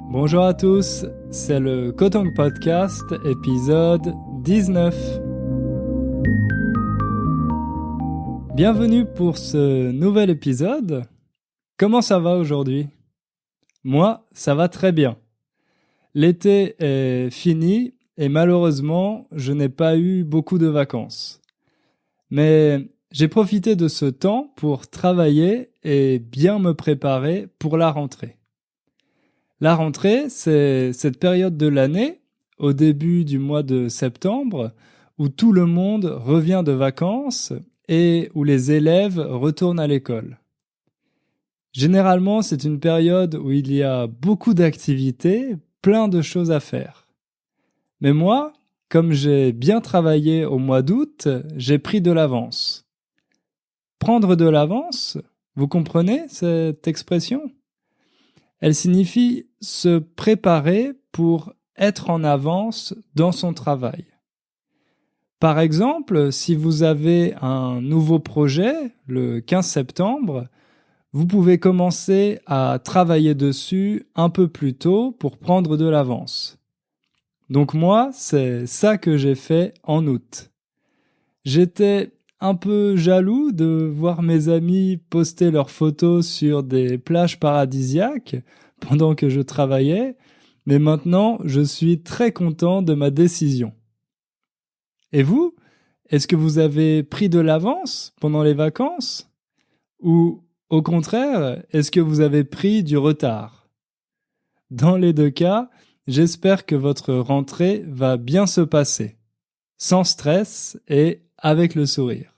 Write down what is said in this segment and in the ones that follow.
Bonjour à tous, c'est le Kotong Podcast, épisode 19. Bienvenue pour ce nouvel épisode. Comment ça va aujourd'hui ? Moi, ça va très bien. L'été est fini et malheureusement, je n'ai pas eu beaucoup de vacances. Mais j'ai profité de ce temps pour travailler et bien me préparer pour la rentrée. La rentrée, c'est cette période de l'année, au début du mois de septembre, où tout le monde revient de vacances et où les élèves retournent à l'école. Généralement, c'est une période où il y a beaucoup d'activités, plein de choses à faire. Mais moi, comme j'ai bien travaillé au mois d'août, j'ai pris de l'avance. Prendre de l'avance, vous comprenez cette expression ? Elle signifie se préparer pour être en avance dans son travail. Par exemple, si vous avez un nouveau projet, le 15 septembre, vous pouvez commencer à travailler dessus un peu plus tôt pour prendre de l'avance. Donc moi, c'est ça que j'ai fait en août. J'étais un peu jaloux de voir mes amis poster leurs photos sur des plages paradisiaques pendant que je travaillais, mais maintenant je suis très content de ma décision. Et vous, est-ce que vous avez pris de l'avance pendant les vacances ? Ou au contraire, est-ce que vous avez pris du retard ? Dans les deux cas, j'espère que votre rentrée va bien se passer, sans stress et avec le sourire.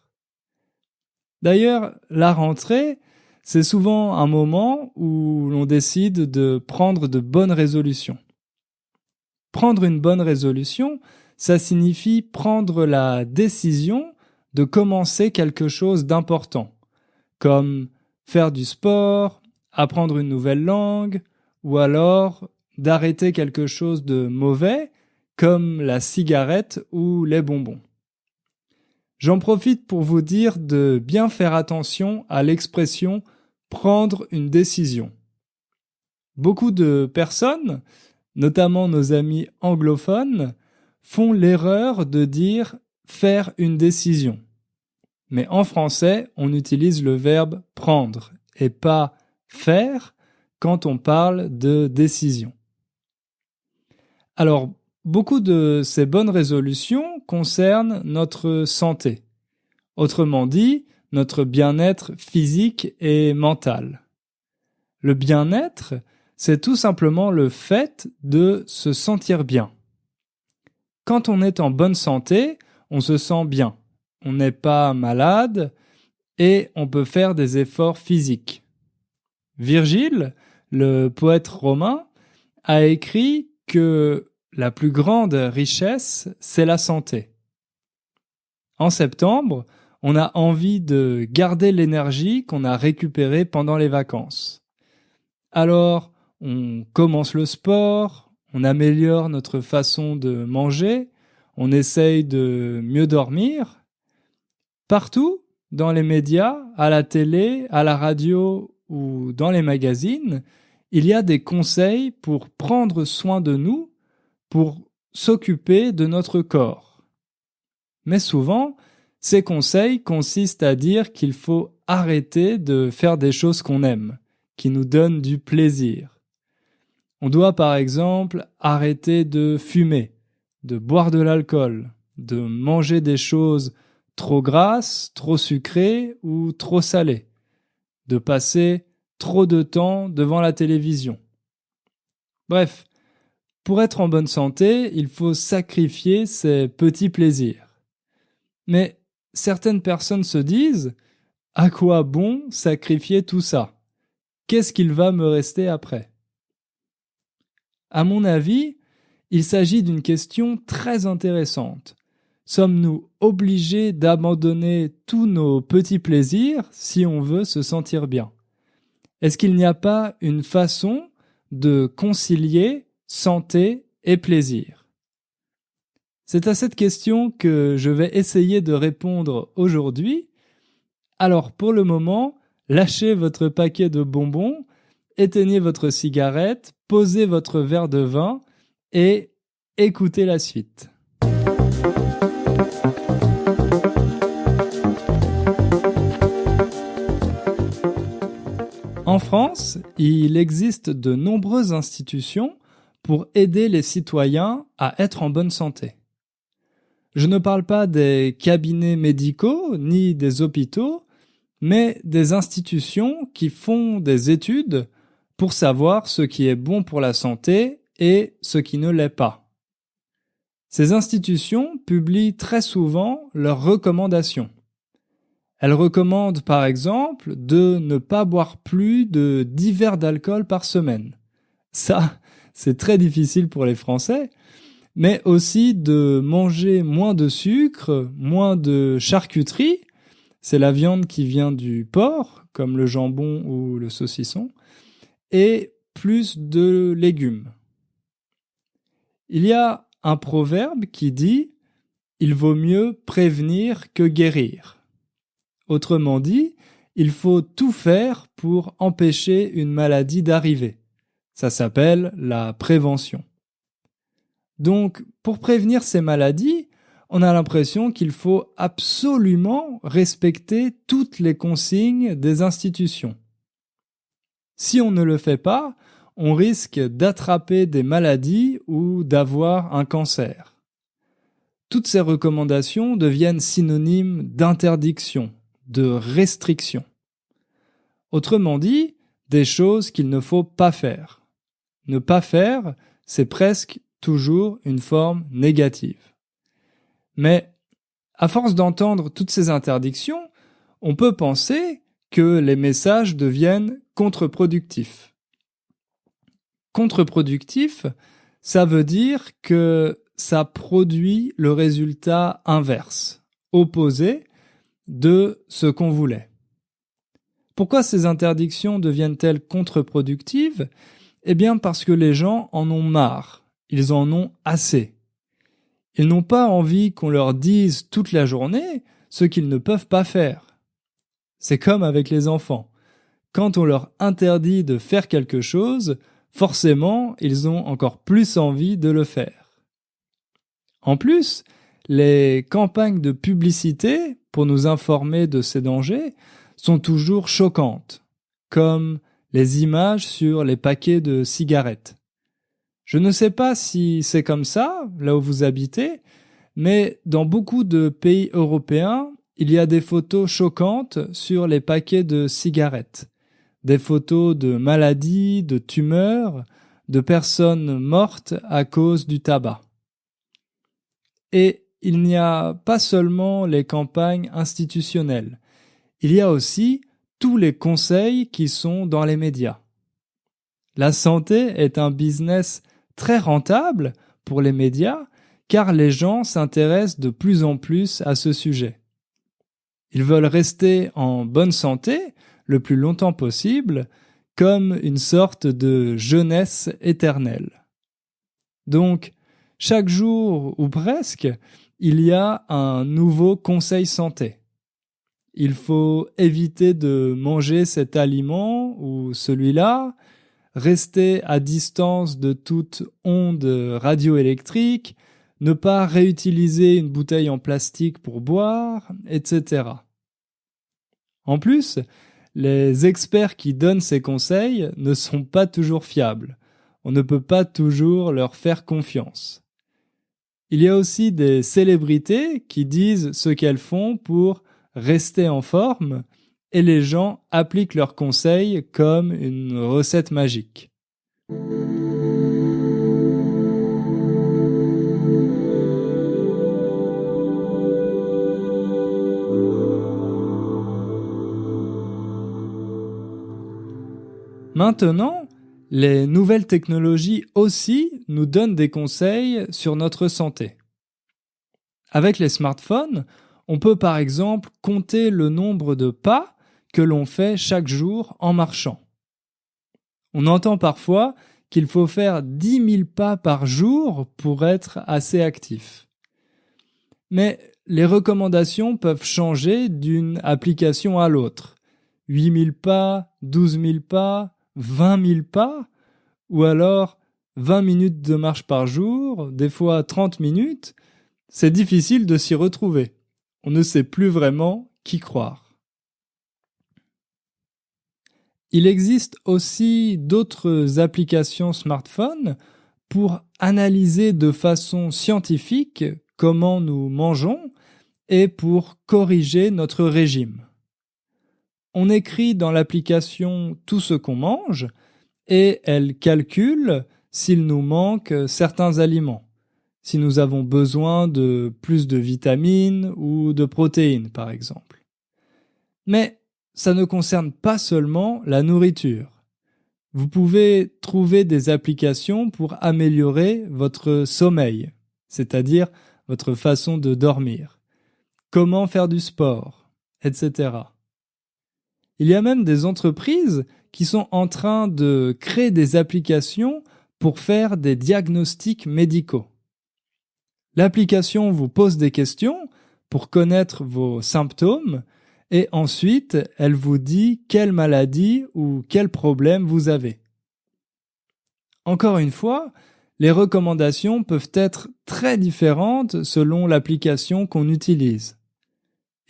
D'ailleurs, la rentrée, c'est souvent un moment où l'on décide de prendre de bonnes résolutions. Prendre une bonne résolution, ça signifie prendre la décision de commencer quelque chose d'important, comme faire du sport, apprendre une nouvelle langue, ou alors d'arrêter quelque chose de mauvais, comme la cigarette ou les bonbons. J'en profite pour vous dire de bien faire attention à l'expression « prendre une décision ». Beaucoup de personnes, notamment nos amis anglophones, font l'erreur de dire « faire une décision ». Mais en français, on utilise le verbe « prendre » et pas « faire » quand on parle de décision. Alors, beaucoup de ces bonnes résolutions concernent notre santé. Autrement dit, notre bien-être physique et mental. Le bien-être, c'est tout simplement le fait de se sentir bien. Quand on est en bonne santé, on se sent bien. On n'est pas malade et on peut faire des efforts physiques. Virgile, le poète romain, a écrit que la plus grande richesse, c'est la santé. En septembre, on a envie de garder l'énergie qu'on a récupérée pendant les vacances. Alors, on commence le sport, on améliore notre façon de manger, on essaye de mieux dormir. Partout, dans les médias, à la télé, à la radio ou dans les magazines, il y a des conseils pour prendre soin de nous, pour s'occuper de notre corps. Mais souvent, ces conseils consistent à dire qu'il faut arrêter de faire des choses qu'on aime, qui nous donnent du plaisir. On doit par exemple arrêter de fumer, de boire de l'alcool, de manger des choses trop grasses, trop sucrées ou trop salées, de passer trop de temps devant la télévision. Bref, pour être en bonne santé, il faut sacrifier ces petits plaisirs. Mais certaines personnes se disent « À quoi bon sacrifier tout ça ? Qu'est-ce qu'il va me rester après ?» À mon avis, il s'agit d'une question très intéressante. Sommes-nous obligés d'abandonner tous nos petits plaisirs si on veut se sentir bien ? Est-ce qu'il n'y a pas une façon de concilier santé et plaisir ? C'est à cette question que je vais essayer de répondre aujourd'hui. Alors pour le moment, lâchez votre paquet de bonbons éteignez votre cigarette, posez votre verre de vin et écoutez la suite. En France, il existe de nombreuses institutions pour aider les citoyens à être en bonne santé. Je ne parle pas des cabinets médicaux ni des hôpitaux, mais des institutions qui font des études pour savoir ce qui est bon pour la santé et ce qui ne l'est pas. Ces institutions publient très souvent leurs recommandations. Elles recommandent par exemple de ne pas boire plus de 10 verres d'alcool par semaine. Ça, c'est très difficile pour les Français, mais aussi de manger moins de sucre, moins de charcuterie, c'est la viande qui vient du porc, comme le jambon ou le saucisson, et plus de légumes. Il y a un proverbe qui dit « Il vaut mieux prévenir que guérir ». Autrement dit, il faut tout faire pour empêcher une maladie d'arriver. Ça s'appelle la prévention. Donc, pour prévenir ces maladies, on a l'impression qu'il faut absolument respecter toutes les consignes des institutions. Si on ne le fait pas, on risque d'attraper des maladies ou d'avoir un cancer. Toutes ces recommandations deviennent synonymes d'interdiction, de restriction. Autrement dit, des choses qu'il ne faut pas faire. Ne pas faire, c'est presque toujours une forme négative. Mais à force d'entendre toutes ces interdictions, on peut penser que les messages deviennent contre-productifs. Contre-productif, ça veut dire que ça produit le résultat inverse, opposé de ce qu'on voulait. Pourquoi ces interdictions deviennent-elles contre-productives ? Eh bien parce que les gens en ont marre, ils en ont assez. Ils n'ont pas envie qu'on leur dise toute la journée ce qu'ils ne peuvent pas faire. C'est comme avec les enfants. Quand on leur interdit de faire quelque chose, forcément, ils ont encore plus envie de le faire. En plus, les campagnes de publicité pour nous informer de ces dangers sont toujours choquantes, comme les images sur les paquets de cigarettes. Je ne sais pas si c'est comme ça, là où vous habitez, mais dans beaucoup de pays européens, il y a des photos choquantes sur les paquets de cigarettes. Des photos de maladies, de tumeurs, de personnes mortes à cause du tabac. Et il n'y a pas seulement les campagnes institutionnelles, il y a aussi tous les conseils qui sont dans les médias. La santé est un business très rentable pour les médias car les gens s'intéressent de plus en plus à ce sujet. Ils veulent rester en bonne santé le plus longtemps possible comme une sorte de jeunesse éternelle. Donc, chaque jour ou presque, il y a un nouveau conseil santé. Il faut éviter de manger cet aliment ou celui-là, rester à distance de toute onde radioélectrique, ne pas réutiliser une bouteille en plastique pour boire, etc. En plus, les experts qui donnent ces conseils ne sont pas toujours fiables. On ne peut pas toujours leur faire confiance. Il y a aussi des célébrités qui disent ce qu'elles font pour rester en forme et les gens appliquent leurs conseils comme une recette magique. Maintenant, les nouvelles technologies aussi nous donnent des conseils sur notre santé. Avec les smartphones, on peut par exemple compter le nombre de pas que l'on fait chaque jour en marchant. On entend parfois qu'il faut faire 10 000 pas par jour pour être assez actif. Mais les recommandations peuvent changer d'une application à l'autre. 8 000 pas, 12 000 pas, 20 000 pas, ou alors 20 minutes de marche par jour, des fois 30 minutes, c'est difficile de s'y retrouver. On ne sait plus vraiment qui croire. Il existe aussi d'autres applications smartphone pour analyser de façon scientifique comment nous mangeons et pour corriger notre régime. On écrit dans l'application tout ce qu'on mange et elle calcule s'il nous manque certains aliments, si nous avons besoin de plus de vitamines ou de protéines par exemple. Mais ça ne concerne pas seulement la nourriture. Vous pouvez trouver des applications pour améliorer votre sommeil, c'est-à-dire votre façon de dormir, comment faire du sport, etc. Il y a même des entreprises qui sont en train de créer des applications pour faire des diagnostics médicaux. L'application vous pose des questions pour connaître vos symptômes et ensuite elle vous dit quelle maladie ou quel problème vous avez. Encore une fois, les recommandations peuvent être très différentes selon l'application qu'on utilise.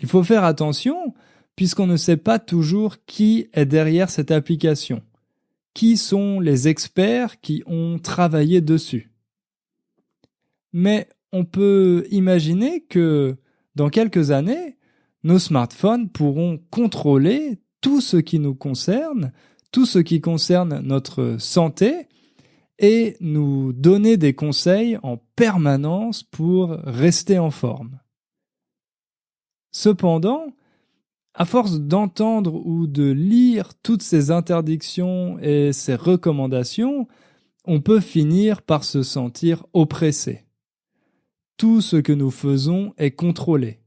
Il faut faire attention puisqu'on ne sait pas toujours qui est derrière cette application, qui sont les experts qui ont travaillé dessus. Mais on peut imaginer que dans quelques années, nos smartphones pourront contrôler tout ce qui nous concerne, tout ce qui concerne notre santé et nous donner des conseils en permanence pour rester en forme. Cependant, à force d'entendre ou de lire toutes ces interdictions et ces recommandations, on peut finir par se sentir oppressé. Tout ce que nous faisons est contrôlé.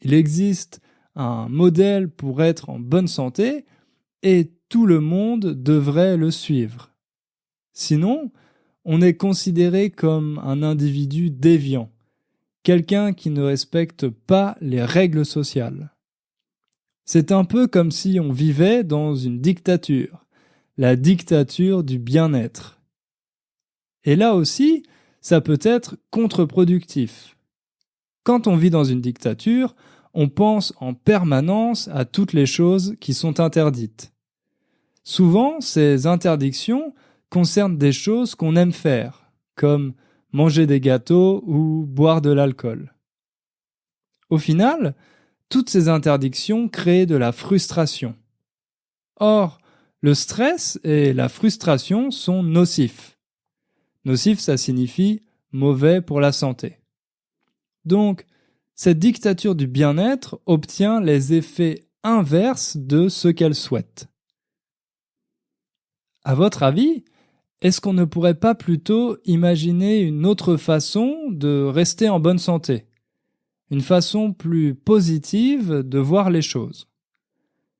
Il existe un modèle pour être en bonne santé et tout le monde devrait le suivre. Sinon, on est considéré comme un individu déviant, quelqu'un qui ne respecte pas les règles sociales. C'est un peu comme si on vivait dans une dictature, la dictature du bien-être. Et là aussi, ça peut être contre-productif. Quand on vit dans une dictature, on pense en permanence à toutes les choses qui sont interdites. Souvent, ces interdictions concernent des choses qu'on aime faire, comme manger des gâteaux ou boire de l'alcool. Au final, toutes ces interdictions créent de la frustration. Or, le stress et la frustration sont nocifs. Nocif, ça signifie mauvais pour la santé. Donc, cette dictature du bien-être obtient les effets inverses de ce qu'elle souhaite. À votre avis, est-ce qu'on ne pourrait pas plutôt imaginer une autre façon de rester en bonne santé? Une façon plus positive de voir les choses?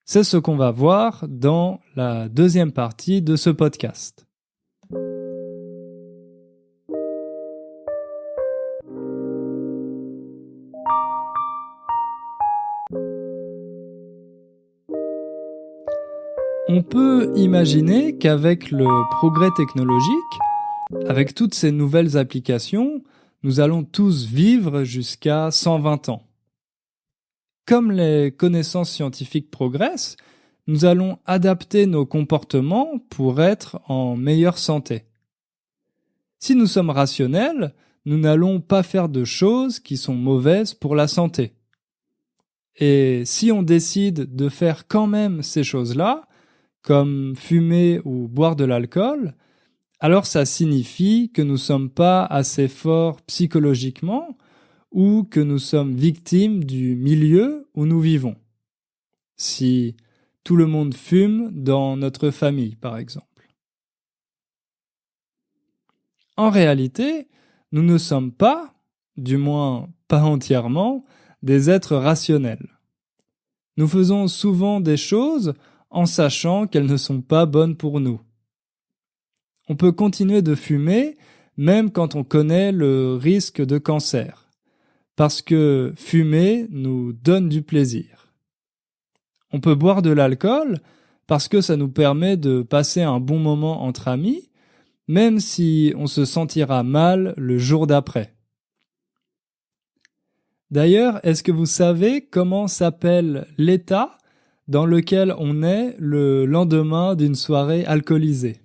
C'est ce qu'on va voir dans la deuxième partie de ce podcast. On peut imaginer qu'avec le progrès technologique, avec toutes ces nouvelles applications, nous allons tous vivre jusqu'à 120 ans. Comme les connaissances scientifiques progressent, nous allons adapter nos comportements pour être en meilleure santé. Si nous sommes rationnels, nous n'allons pas faire de choses qui sont mauvaises pour la santé. Et si on décide de faire quand même ces choses-là, comme fumer ou boire de l'alcool, alors ça signifie que nous ne sommes pas assez forts psychologiquement ou que nous sommes victimes du milieu où nous vivons. Si tout le monde fume dans notre famille, par exemple. En réalité, nous ne sommes pas, du moins pas entièrement, des êtres rationnels. Nous faisons souvent des choses en sachant qu'elles ne sont pas bonnes pour nous. On peut continuer de fumer même quand on connaît le risque de cancer, parce que fumer nous donne du plaisir. On peut boire de l'alcool parce que ça nous permet de passer un bon moment entre amis, même si on se sentira mal le jour d'après. D'ailleurs, est-ce que vous savez comment s'appelle l'état dans lequel on est le lendemain d'une soirée alcoolisée?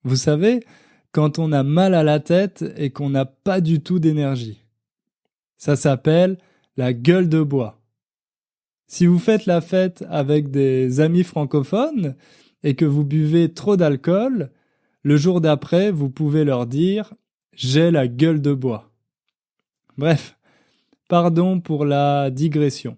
Vous savez, quand on a mal à la tête et qu'on n'a pas du tout d'énergie. Ça s'appelle la gueule de bois. Si vous faites la fête avec des amis francophones et que vous buvez trop d'alcool, le jour d'après, vous pouvez leur dire « j'ai la gueule de bois ». Bref, pardon pour la digression.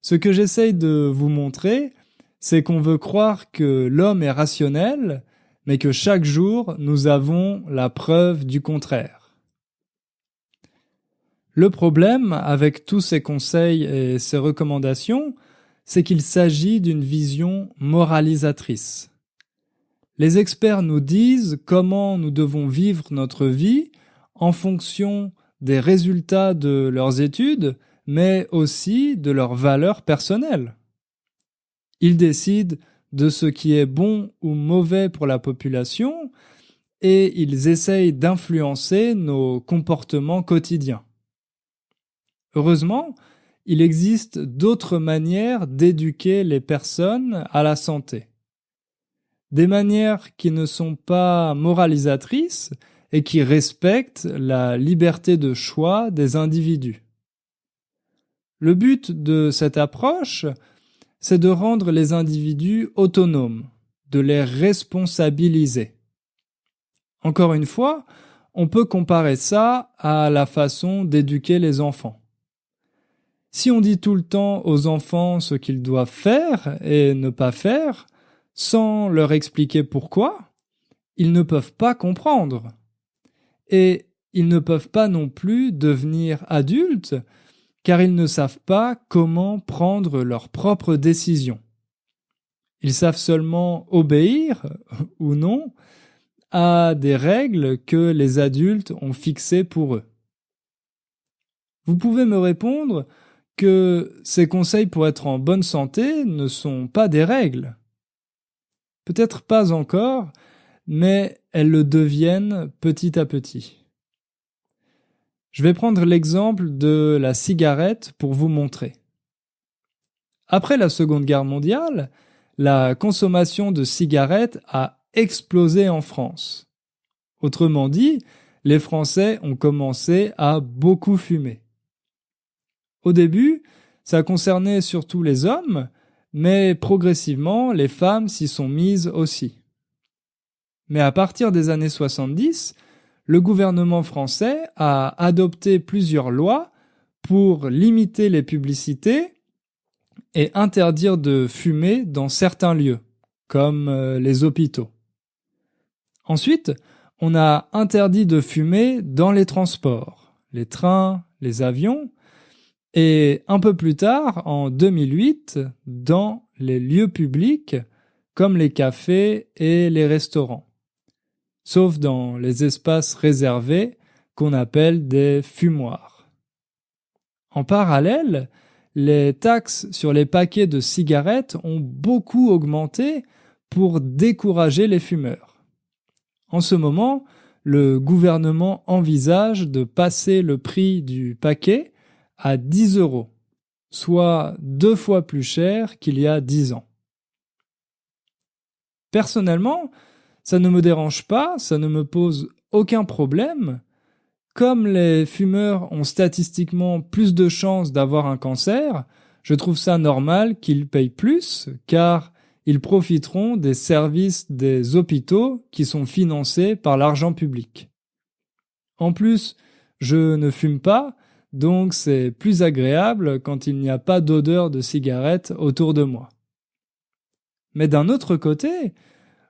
Ce que j'essaye de vous montrer, c'est qu'on veut croire que l'homme est rationnel, mais que chaque jour, nous avons la preuve du contraire. Le problème avec tous ces conseils et ces recommandations, c'est qu'il s'agit d'une vision moralisatrice. Les experts nous disent comment nous devons vivre notre vie en fonction des résultats de leurs études, mais aussi de leurs valeurs personnelles. Ils décident de ce qui est bon ou mauvais pour la population et ils essayent d'influencer nos comportements quotidiens. Heureusement, il existe d'autres manières d'éduquer les personnes à la santé. Des manières qui ne sont pas moralisatrices et qui respectent la liberté de choix des individus. Le but de cette approche, c'est de rendre les individus autonomes, de les responsabiliser. Encore une fois, on peut comparer ça à la façon d'éduquer les enfants. Si on dit tout le temps aux enfants ce qu'ils doivent faire et ne pas faire, sans leur expliquer pourquoi, ils ne peuvent pas comprendre. Et ils ne peuvent pas non plus devenir adultes car ils ne savent pas comment prendre leurs propres décisions. Ils savent seulement obéir, ou non, à des règles que les adultes ont fixées pour eux. Vous pouvez me répondre que ces conseils pour être en bonne santé ne sont pas des règles. Peut-être pas encore, mais elles le deviennent petit à petit. Je vais prendre l'exemple de la cigarette pour vous montrer. Après la Seconde Guerre mondiale, la consommation de cigarettes a explosé en France. Autrement dit, les Français ont commencé à beaucoup fumer. Au début, ça concernait surtout les hommes, mais progressivement, les femmes s'y sont mises aussi. Mais à partir des années 70, le gouvernement français a adopté plusieurs lois pour limiter les publicités et interdire de fumer dans certains lieux, comme les hôpitaux. Ensuite, on a interdit de fumer dans les transports, les trains, les avions, et un peu plus tard, en 2008, dans les lieux publics, comme les cafés et les restaurants, sauf dans les espaces réservés qu'on appelle des fumoirs. En parallèle, les taxes sur les paquets de cigarettes ont beaucoup augmenté pour décourager les fumeurs. En ce moment, le gouvernement envisage de passer le prix du paquet à 10 €, soit 2 fois plus cher qu'il y a 10 ans. Personnellement, ça ne me dérange pas, ça ne me pose aucun problème. Comme les fumeurs ont statistiquement plus de chances d'avoir un cancer, je trouve ça normal qu'ils payent plus, car ils profiteront des services des hôpitaux qui sont financés par l'argent public. En plus, je ne fume pas, donc c'est plus agréable quand il n'y a pas d'odeur de cigarette autour de moi. Mais d'un autre côté,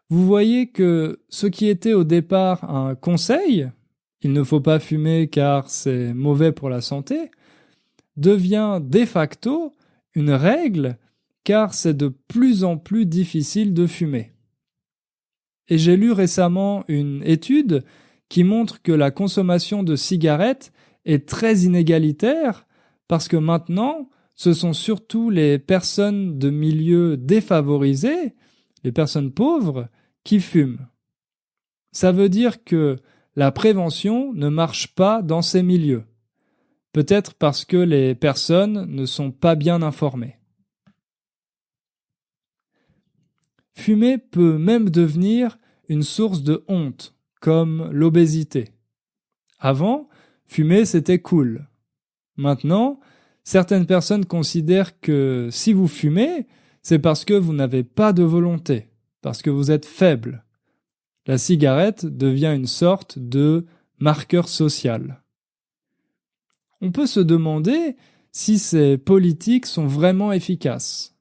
vous voyez que ce qui était au départ un conseil, il ne faut pas fumer car c'est mauvais pour la santé, devient de facto une règle car c'est de plus en plus difficile de fumer. Et j'ai lu récemment une étude qui montre que la consommation de cigarettes est très inégalitaire parce que maintenant, ce sont surtout les personnes de milieux défavorisés, les personnes pauvres, qui fument. Ça veut dire que la prévention ne marche pas dans ces milieux. Peut-être parce que les personnes ne sont pas bien informées. Fumer peut même devenir une source de honte, comme l'obésité. Avant, fumer c'était cool. Maintenant, certaines personnes considèrent que si vous fumez, c'est parce que vous n'avez pas de volonté, parce que vous êtes faible. La cigarette devient une sorte de marqueur social. On peut se demander si ces politiques sont vraiment efficaces.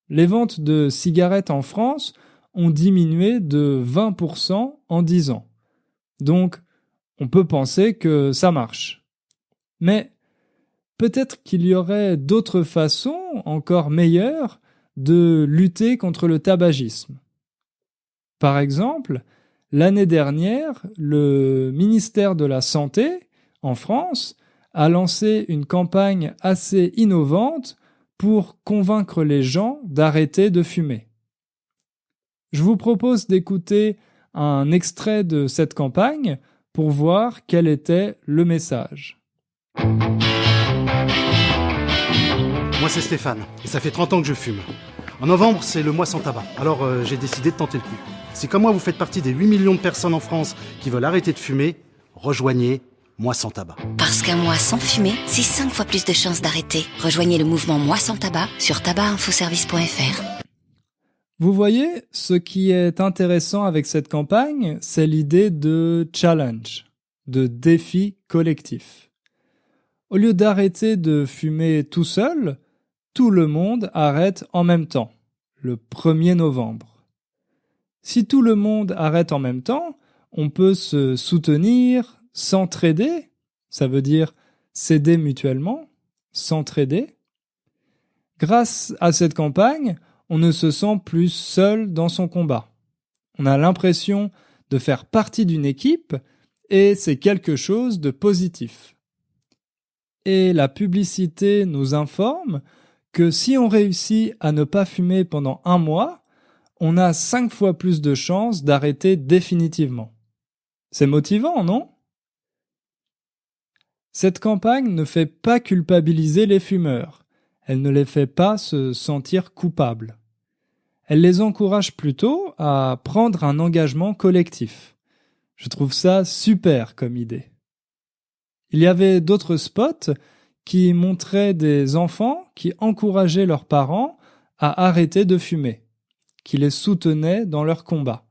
Les ventes de cigarettes en France ont diminué de 20% en 10 ans. Donc, on peut penser que ça marche. Mais peut-être qu'il y aurait d'autres façons encore meilleures de lutter contre le tabagisme. Par exemple, l'année dernière, le ministère de la Santé en France a lancé une campagne assez innovante pour convaincre les gens d'arrêter de fumer. Je vous propose d'écouter un extrait de cette campagne pour voir quel était le message. Moi c'est Stéphane, et ça fait 30 ans que je fume. En novembre, c'est le mois sans tabac, alors j'ai décidé de tenter le coup. Si comme moi vous faites partie des 8 millions de personnes en France qui veulent arrêter de fumer, rejoignez Moi sans tabac. Parce qu'un mois sans fumer, c'est 5 fois plus de chances d'arrêter. Rejoignez le mouvement Moi sans tabac sur tabacinfoservice.fr. Vous voyez, ce qui est intéressant avec cette campagne, c'est l'idée de challenge, de défi collectif. Au lieu d'arrêter de fumer tout seul, tout le monde arrête en même temps, le 1er novembre. Si tout le monde arrête en même temps, on peut se soutenir, s'entraider, ça veut dire s'aider mutuellement, s'entraider. Grâce à cette campagne, on ne se sent plus seul dans son combat. On a l'impression de faire partie d'une équipe et c'est quelque chose de positif. Et la publicité nous informe que si on réussit à ne pas fumer pendant 1 mois, on a 5 fois plus de chances d'arrêter définitivement. C'est motivant, non ? Cette campagne ne fait pas culpabiliser les fumeurs. Elle ne les fait pas se sentir coupables. Elle les encourage plutôt à prendre un engagement collectif. Je trouve ça super comme idée. Il y avait d'autres spots qui montraient des enfants qui encourageaient leurs parents à arrêter de fumer, qui les soutenaient dans leur combat.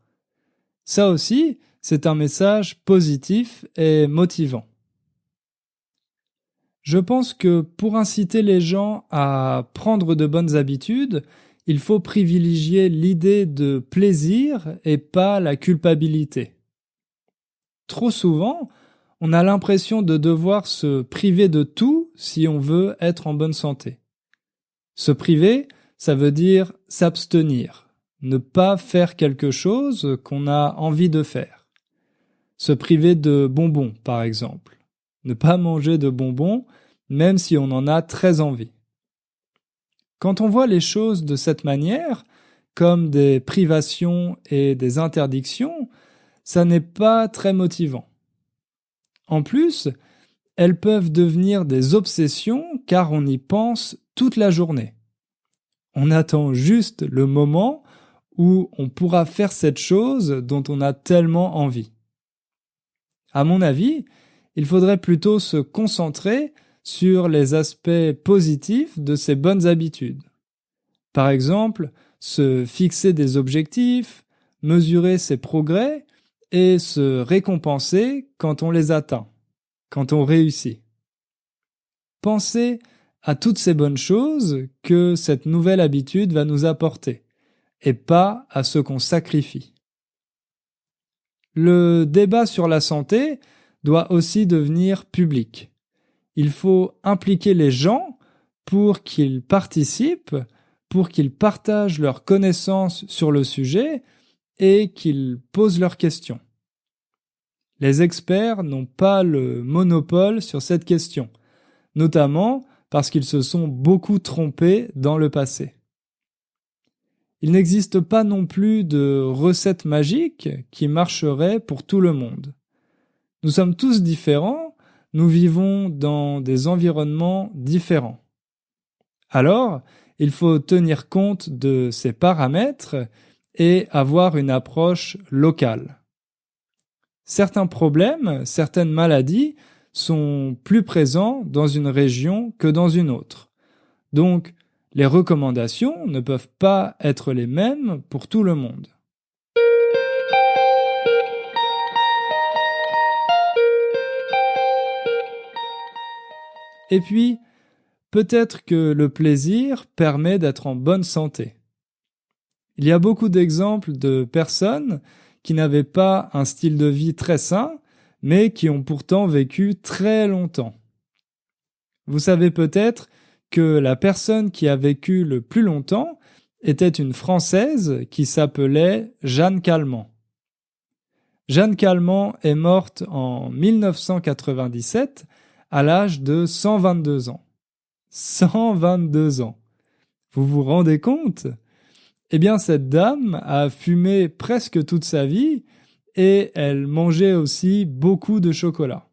Ça aussi, c'est un message positif et motivant. Je pense que pour inciter les gens à prendre de bonnes habitudes, il faut privilégier l'idée de plaisir et pas la culpabilité. Trop souvent, on a l'impression de devoir se priver de tout si on veut être en bonne santé. Se priver, ça veut dire s'abstenir, ne pas faire quelque chose qu'on a envie de faire. Se priver de bonbons, par exemple. Ne pas manger de bonbons, même si on en a très envie. Quand on voit les choses de cette manière, comme des privations et des interdictions, ça n'est pas très motivant. En plus, elles peuvent devenir des obsessions car on y pense toute la journée. On attend juste le moment où on pourra faire cette chose dont on a tellement envie. À mon avis, il faudrait plutôt se concentrer sur les aspects positifs de ces bonnes habitudes. Par exemple, se fixer des objectifs, mesurer ses progrès et se récompenser quand on les atteint, quand on réussit. Pensez à toutes ces bonnes choses que cette nouvelle habitude va nous apporter, et pas à ce qu'on sacrifie. Le débat sur la santé doit aussi devenir public. Il faut impliquer les gens pour qu'ils participent, pour qu'ils partagent leurs connaissances sur le sujet et qu'ils posent leurs questions. Les experts n'ont pas le monopole sur cette question, notamment parce qu'ils se sont beaucoup trompés dans le passé. Il n'existe pas non plus de recette magique qui marcherait pour tout le monde. Nous sommes tous différents, nous vivons dans des environnements différents. Alors, il faut tenir compte de ces paramètres et avoir une approche locale. Certains problèmes, certaines maladies sont plus présents dans une région que dans une autre. Donc, les recommandations ne peuvent pas être les mêmes pour tout le monde. Et puis, peut-être que le plaisir permet d'être en bonne santé. Il y a beaucoup d'exemples de personnes qui n'avaient pas un style de vie très sain, mais qui ont pourtant vécu très longtemps. Vous savez peut-être que la personne qui a vécu le plus longtemps était une Française qui s'appelait Jeanne Calment. Jeanne Calment est morte en 1997 à l'âge de 122 ans. 122 ans. Vous vous rendez compte ? Eh bien, cette dame a fumé presque toute sa vie et elle mangeait aussi beaucoup de chocolat.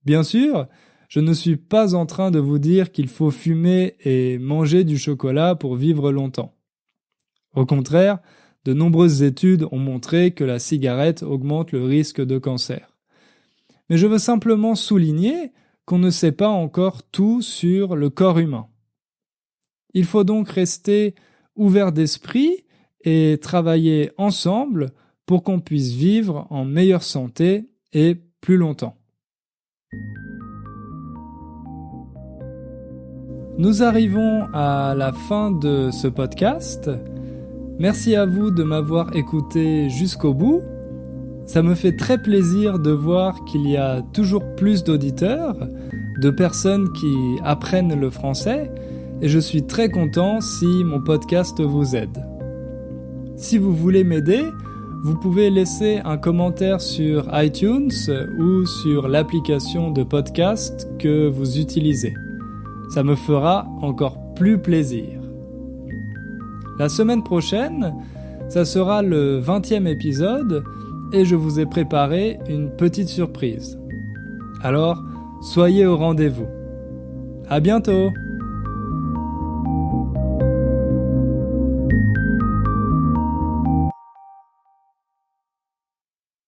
Bien sûr, je ne suis pas en train de vous dire qu'il faut fumer et manger du chocolat pour vivre longtemps. Au contraire, de nombreuses études ont montré que la cigarette augmente le risque de cancer. Mais je veux simplement souligner qu'on ne sait pas encore tout sur le corps humain. Il faut donc rester ouvert d'esprit et travailler ensemble pour qu'on puisse vivre en meilleure santé et plus longtemps. Nous arrivons à la fin de ce podcast. Merci à vous de m'avoir écouté jusqu'au bout. Ça me fait très plaisir de voir qu'il y a toujours plus d'auditeurs, de personnes qui apprennent le français, et je suis très content si mon podcast vous aide. Si vous voulez m'aider, vous pouvez laisser un commentaire sur iTunes ou sur l'application de podcast que vous utilisez. Ça me fera encore plus plaisir. La semaine prochaine, ça sera le 20e épisode et je vous ai préparé une petite surprise. Alors, soyez au rendez-vous. À bientôt!